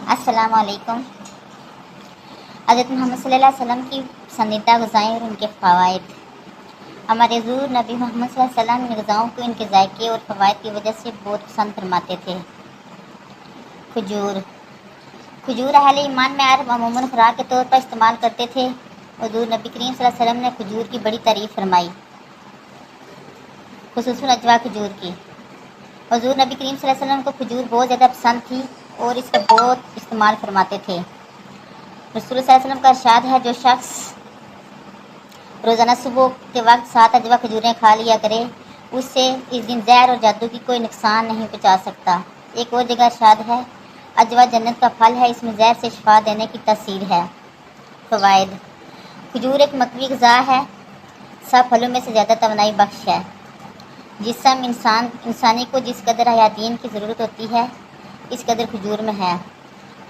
السلام علیکم۔ حضرت محمد صلی اللہ علیہ وسلم کی پسندیدہ غذائیں اور ان کے فوائد۔ ہمارے حضور نبی محمد صلی اللہ علیہ وسلم ان غذاؤں کو ان کے ذائقے اور فوائد کی وجہ سے بہت پسند فرماتے تھے۔ کھجور اہل ایمان میں عرب عموماً خوراک کے طور پر استعمال کرتے تھے۔ حضور نبی کریم صلی اللہ علیہ وسلم نے کھجور کی بڑی تعریف فرمائی، خصوصاً اجوا کھجور کی۔ حضور نبی کریم صلی اللہ علیہ وسلم کو کھجور بہت زیادہ پسند تھی اور اس کا بہت استعمال فرماتے تھے۔ رسول صلی اللہ علیہ وسلم کا ارشاد ہے، جو شخص روزانہ صبح کے وقت 7 اجوا کھجوریں کھا لیا کرے، اس سے اس دن زہر اور جادو کی کوئی نقصان نہیں پہنچا سکتا۔ ایک اور جگہ ارشاد ہے، اجوا جنت کا پھل ہے، اس میں زہر سے شفا دینے کی تاثیر ہے۔ فوائد۔ کھجور ایک مقوی غذا ہے، سب پھلوں میں سے زیادہ توانائی بخش ہے۔ جسم انسانی کو جس قدر حیاتین کی ضرورت ہوتی ہے، اس قدر کھجور میں ہے۔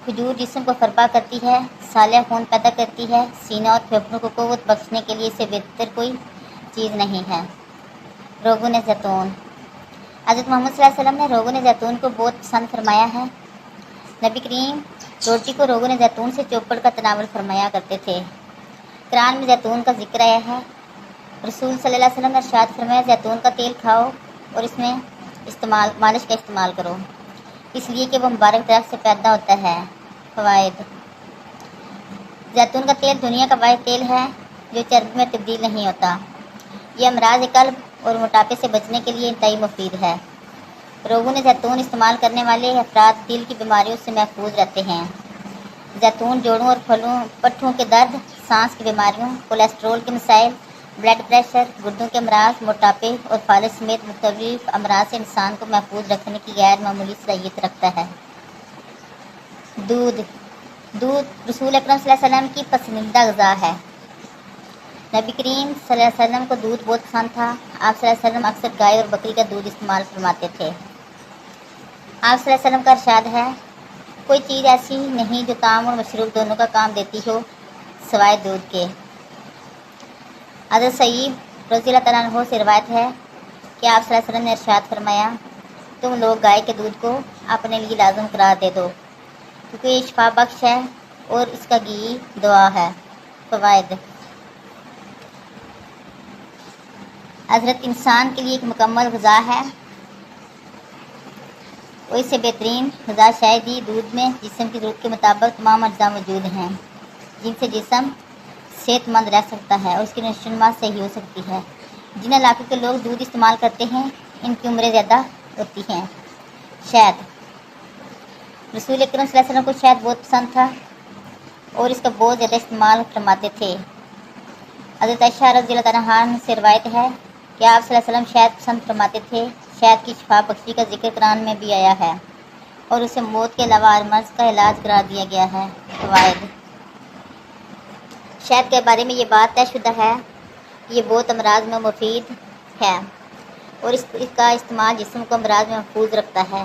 کھجور جسم کو فربا کرتی ہے، صالح خون پیدا کرتی ہے، سینہ اور پھیپھڑوں کو قوت بخشنے کے لیے اسے بہتر کوئی چیز نہیں ہے۔ روغن زیتون۔ حضرت محمد صلی اللہ علیہ وسلم نے روغن زیتون کو بہت پسند فرمایا ہے۔ نبی کریم روٹی کو روغن زیتون سے چوپڑ کا تناول فرمایا کرتے تھے۔ قرآن میں زیتون کا ذکر آیا ہے۔ رسول صلی اللہ علیہ وسلم نے ارشاد فرمایا، زیتون کا تیل کھاؤ اور اس میں مالش کا استعمال کرو، اس لیے کہ وہ مبارک درخت سے پیدا ہوتا ہے۔ فوائد۔ زیتون کا تیل دنیا کا واحد تیل ہے جو چربی میں تبدیل نہیں ہوتا۔ یہ امراض قلب اور موٹاپے سے بچنے کے لیے انتہائی مفید ہے۔ روغن زیتون استعمال کرنے والے افراد دل کی بیماریوں سے محفوظ رہتے ہیں۔ زیتون جوڑوں اور پٹھوں کے درد، سانس کی بیماریوں، کولیسٹرول کے مسائل، بلڈ پریشر، گردوں کے امراض، موٹاپے اور فالج سمیت مختلف امراض سے انسان کو محفوظ رکھنے کی غیر معمولی صلاحیت رکھتا ہے۔ دودھ رسول اکرم صلی اللہ علیہ وسلم کی پسندیدہ غذا ہے۔ نبی کریم صلی اللہ علیہ وسلم کو دودھ بہت پسند تھا۔ آپ صلی اللہ علیہ وسلم اکثر گائے اور بکری کا دودھ استعمال فرماتے تھے۔ آپ صلی اللہ علیہ وسلم کا ارشاد ہے، کوئی چیز ایسی نہیں جو طعام اور مشروب دونوں کا کام دیتی ہو سوائے دودھ کے۔ حضرت سعید رضی اللہ تعالیٰ عنہ سے روایت ہے کہ آپ صلی اللہ علیہ وسلم نے ارشاد فرمایا، تم لوگ گائے کے دودھ کو اپنے لیے لازم قرار دے دو، کیونکہ یہ شفا بخش ہے اور اس کا گھی دعا ہے۔ فوائد۔ حضرت انسان کے لیے ایک مکمل غذا ہے اور اس سے بہترین غذا شاید ہی دودھ میں جسم کی ضرورت کے مطابق تمام اجزاء موجود ہیں، جن سے جسم صحت مند رہ سکتا ہے اور اس کی نشو و نما صحیح ہو سکتی ہے۔ جن علاقوں کے لوگ دودھ استعمال کرتے ہیں ان کی عمریں زیادہ ہوتی ہیں۔ شہد۔ رسول اکرم صلی اللہ علیہ وسلم کو شہد بہت پسند تھا اور اس کا بہت زیادہ استعمال فرماتے تھے۔ حضرت عائشہ رضی اللہ تعالیٰ عنہا سے روایت ہے کہ آپ صلی اللہ علیہ وسلم شہد پسند فرماتے تھے۔ شہد کی شفا بخشی کا ذکر قرآن میں بھی آیا ہے اور اسے موت کے علاوہ ہر مرض کا علاج قرار دیا گیا ہے۔ فوائد۔ شہد کے بارے میں یہ بات طے شدہ ہے کہ یہ بہت امراض میں مفید ہے اور اس کا استعمال جسم کو امراض میں محفوظ رکھتا ہے۔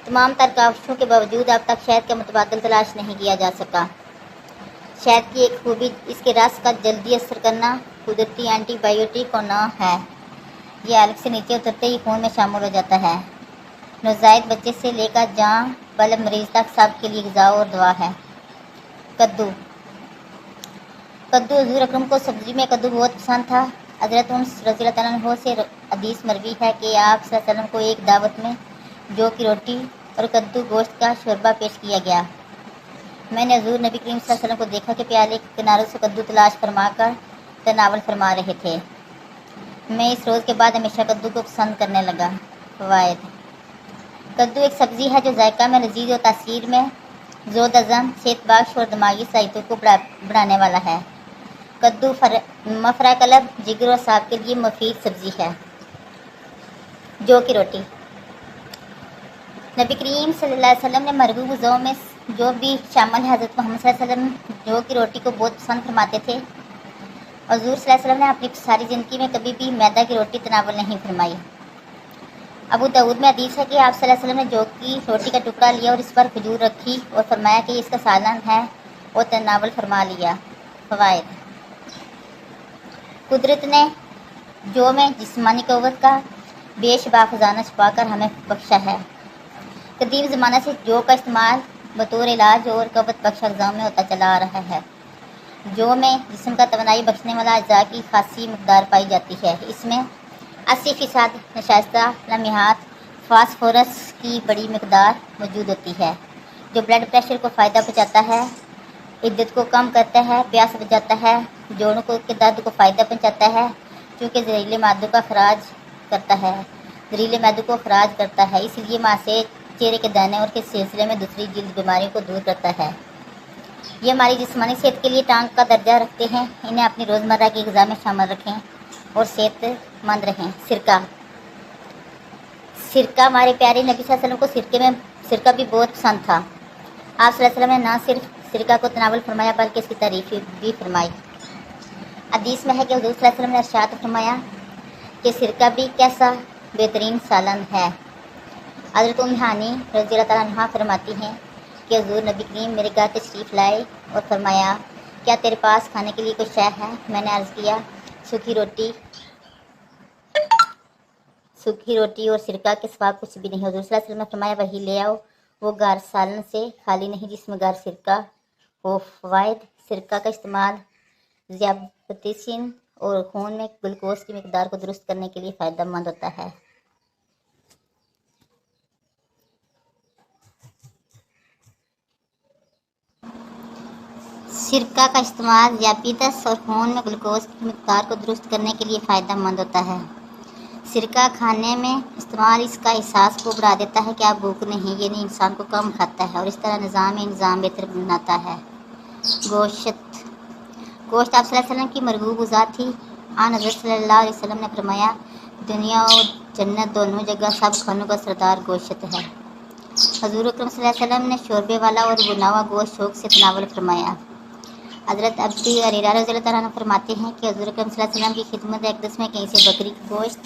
تمام تر کوششوں کے باوجود اب تک شہد کا متبادل تلاش نہیں کیا جا سکا۔ شہد کی ایک خوبی اس کے رس کا جلدی اثر کرنا قدرتی اینٹی بائیوٹک ہونا ہے۔ یہ حلق سے نیچے اترتے ہی خون میں شامل ہو جاتا ہے۔ نوزائیدہ بچے سے لے کر جاں بلد مریض تک سب کے لیے غذا اور دوا ہے۔ کدو حضور اکرم کو سبزی میں کدو بہت پسند تھا۔ حضرت انس رضی اللہ تعالیٰ عنہ سے حدیث مروی ہے کہ آپ صلی اللہ علیہ وسلم کو ایک دعوت میں جو کی روٹی اور کدو گوشت کا شوربہ پیش کیا گیا۔ میں نے حضور نبی کریم صلی اللہ علیہ وسلم کو دیکھا کہ پیالے کے کناروں سے کدو تلاش فرما کر تناول فرما رہے تھے۔ میں اس روز کے بعد ہمیشہ کدو کو پسند کرنے لگا۔ فوائد۔ کدو ایک سبزی ہے جو ذائقہ میں لذیذ اور تاثیر میں زود ہضم، صحت بخش اور دماغی صلاحیتوں کو بڑھانے والا ہے۔ کدو مفرح قلب، جگر اور اعصاب کے لیے مفید سبزی ہے۔ جو کی روٹی۔ نبی کریم صلی اللہ علیہ وسلم نے مرغوب غذاؤں میں جو بھی شامل ہے، حضرت محمد صلی اللہ علیہ وسلم جو کی روٹی کو بہت پسند فرماتے تھے۔ حضور صلی اللہ علیہ وسلم نے اپنی ساری زندگی میں کبھی بھی میدا کی روٹی تناول نہیں فرمائی۔ ابو داؤد میں حدیث ہے کہ آپ صلی اللہ علیہ وسلم نے جو کی روٹی کا ٹکڑا لیا اور اس پر کھجور رکھی اور فرمایا کہ یہ اس کا سالن ہے اور تناول فرما لیا۔ فوائد۔ قدرت نے جو میں جسمانی قوت کا بے شباہ خزانہ چھپا کر ہمیں بخشا ہے۔ قدیم زمانہ سے جو کا استعمال बतौर इलाज और क़वत बख्श अज़्ज़ा में होता चला आ रहा है। जौ में जिस्म का तवानाई बख्शने वाला अज़्ज़ा की खासी मकदार पाई जाती है। इसमें 80% नशास्ता लम्हात फास्फोरस की बड़ी मकदार मौजूद होती है, जो ब्लड प्रेशर को फ़ायदा पहुँचाता है, इद्दत को कम करता है, प्यास बुझाता है, जोड़ों को के दर्द को फ़ायदा पहुँचाता है, चूँकि जहरीले मादों का खराज करता है, जहरीले मादों को खराज करता है, इसलिए माँ से चेहरे के दाने और के सिलसिले में दूसरी जल्द बीमारियों को दूर करता है। ये हमारी जिस्मानी सेहत के लिए टांग का दर्जा रखते हैं। इन्हें अपनी रोज़मर्रा की ग़िज़ा में शामिल रखें और सेहतमंद रहें। सिरका हमारे प्यारे नबी सल्लल्लाहु अलैहि वसल्लम को सिरका भी बहुत पसंद था। आप सल्लल्लाहु अलैहि वसल्लम ने न सिर्फ सिरका को तनावल फरमाया बल्कि इसकी तारीफ़ भी फरमाई। हदीस में है कि हुज़ूर सल्लल्लाहु अलैहि वसल्लम ने इरशाद फरमाया कि सिरका भी कैसा बेहतरीन सालन है। हज़रत उम्मे हानी रज़ियल्लाहु तआला अन्हा फरमाती हैं कि हुज़ूर नबी करीम मेरे घर तशरीफ़ लाए और फरमाया, क्या तेरे पास खाने के लिए कुछ शय है? मैंने अर्ज़ किया, सूखी रोटी और सिरका के सिवा कुछ भी नहीं। हुज़ूर सल्लल्लाहु अलैहि वसल्लम ने फरमाया, वही ले आओ। वो गार सालन से खाली नहीं जिसमें गार सिरका हो। फ़वाइद: सिरका का इस्तेमाल ज़ियाबतीस और खून में ग्लूकोज की मकदार को दुरुस्त करने के लिए फ़ायदेमंद होता है। सिरका का इस्तेमाल ज़ियाबतीस और खून में ग्लूकोज की मकदार को दुरुस्त करने के लिए फ़ायदेमंद होता है। सिरका खाने में इस्तेमाल इसका एहसास को बढ़ा देता है कि आप भूख नहीं, यानी इंसान को कम खाता है और इस तरह निज़ाम बेहतर बनाता है। गोश्त आप सल्लल्लाहु अलैहि वसल्लम की मरगूब ग़िज़ा थी। आन हज़रत सल्लल्लाहु अलैहि वसल्लम ने फरमाया, दुनिया और जन्नत दोनों जगह सब खानों का सरदार गोश्त है। हज़ूर अकरम सल्लल्लाहु अलैहि वसल्लम ने शोरबे वाला और भुना हुआ गोश्त शौक़ से तनावल फरमाया। हज़रत अबू हुरैरा रज़ियल्लाहु अन्हु फरमाते हैं कि हज़ूर अकरम सल्लल्लाहु अलैहि वसल्लम की खिदमत अक़दस में कहीं से बकरी का गोश्त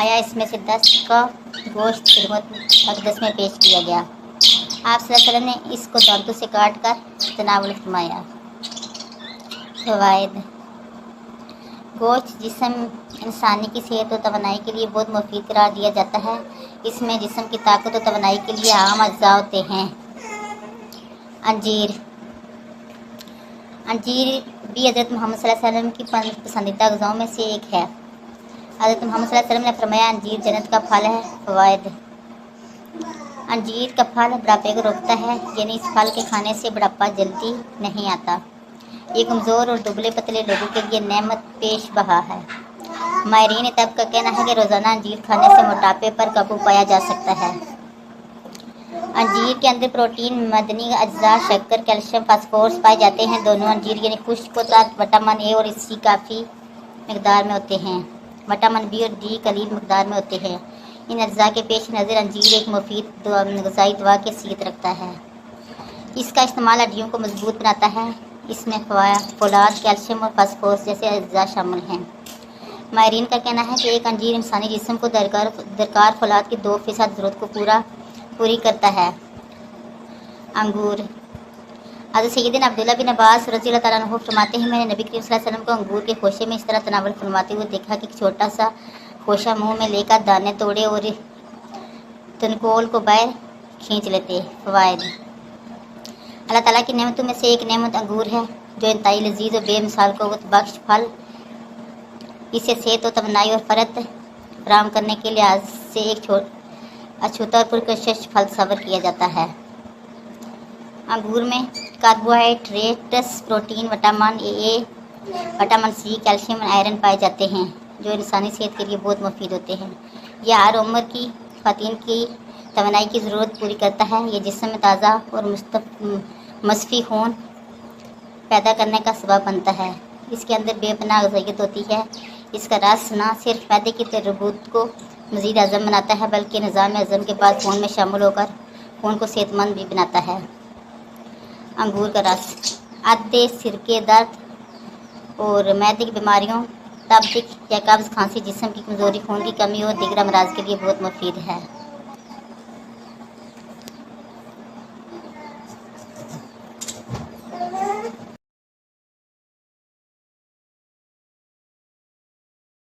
आया, इसमें से 10 का गोश्त खिदमत अक़दस में पेश किया गया। आप सल्लल्लाहु अलैहि वसल्लम ने इसको दांतों से काट कर तनावल फरमाया। फ़वाइद: गोश्त जिस्म इंसानी की सेहत और तवानाई के लिए बहुत मुफीद करार दिया जाता है। इसमें जिस्म की ताकत और तवानाई के लिए आम अज्जा होते हैं। अंजीर भी हज़रत मोहम्मद सल्लल्लाहु अलैहि वसल्लम की पसंदीदा ग़िज़ाओं में से एक है। हज़रत मोहम्मद सल्लल्लाहु अलैहि वसल्लम ने फरमाया, अंजीर जन्नत का फल है। फ़वाइद: अंजीर का फल बुढ़ापे को रोकता है, यानी इस फल के खाने से बुढ़ापा जल्दी नहीं आता। ये कमज़ोर और दुबले पतले लोगों के लिए नेमत पेश बहा है। माहिरीन तब का कहना है कि रोज़ाना अंजीर खाने से मोटापे पर काबू पाया जा सकता है। अंजीर के अंदर प्रोटीन, मदनी अज्जा, शक्कर, कैल्शियम, फास्फोरस पाए जाते हैं। दोनों अंजीर यानी खुश्क और विटामिन ए और सी काफ़ी मकदार में होते हैं। विटामिन बी और डी कलील मकदार में होते हैं। इन अज्जा के पेश नज़र अंजीर एक मुफीद ग़िज़ाई दवा की हैसियत रखता है। इसका इस्तेमाल हड्डियों को मजबूत बनाता है। इसमें फ़ोलाद, कैल्शियम और फास्फोरस जैसे अज्जा शामिल हैं। माहिरीन का कहना है कि एक अंजीर इंसानी जिस्म को दरकार फ़ोलाद की 2% ज़रूरत को पूरी करता है। अंगूर हज़रत सैयदना अब्दुल्लाह बिन अब्बास रज़ियल्लाहु तआला अन्हु फरमाते हैं, मैंने नबी करीम सल्लल्लाहु अलैहि वसल्लम को अंगूर के खोशे में इस तरह तनावल फरमाते हुए देखा कि छोटा सा खोशा मुंह में लेकर दाने तोड़े और तनकोल को बाहर खींच लेते। फ़वाइद: अल्लाह ताला की नेमतों में से एक नेमत अंगूर है, जो इंतहाई लजीज और बेमिसाल क़ुव्वत बख्श फल। इसे सेहत और तवानाई और फ़रत फराहम करने के लिहाज से एक अछूता और पुरकशिश फल तस्वर किया जाता है। अंगूर में carbohydrates, protein, vitamin A, vitamin C, calcium और आयरन पाए जाते हैं, जो इंसानी सेहत के लिए बहुत मुफीद होते हैं। यह हर उम्र की ख़वातीन की तवानाई की ज़रूरत पूरी करता है। ये जिस्म में ताज़ा और मसफ़ी खून पैदा करने का सबब बनता है। इसके अंदर बेपनाह ग़िज़ाइयत होती है। इसका रस न सिर्फ मैदे की तरबूत को मज़ीद हज़म बनाता है, बल्कि निज़ाम हज़म के बाद खून में शामिल होकर खून को सेहतमंद भी बनाता है। अंगूर का रस अद्दे, सिरके, दर्द और मैदे की बीमारियों, तबदिक या कब्ज़, खांसी, जिस्म की कमज़ोरी, खून की कमी और दीगर अमराज के लिए बहुत मुफीद है।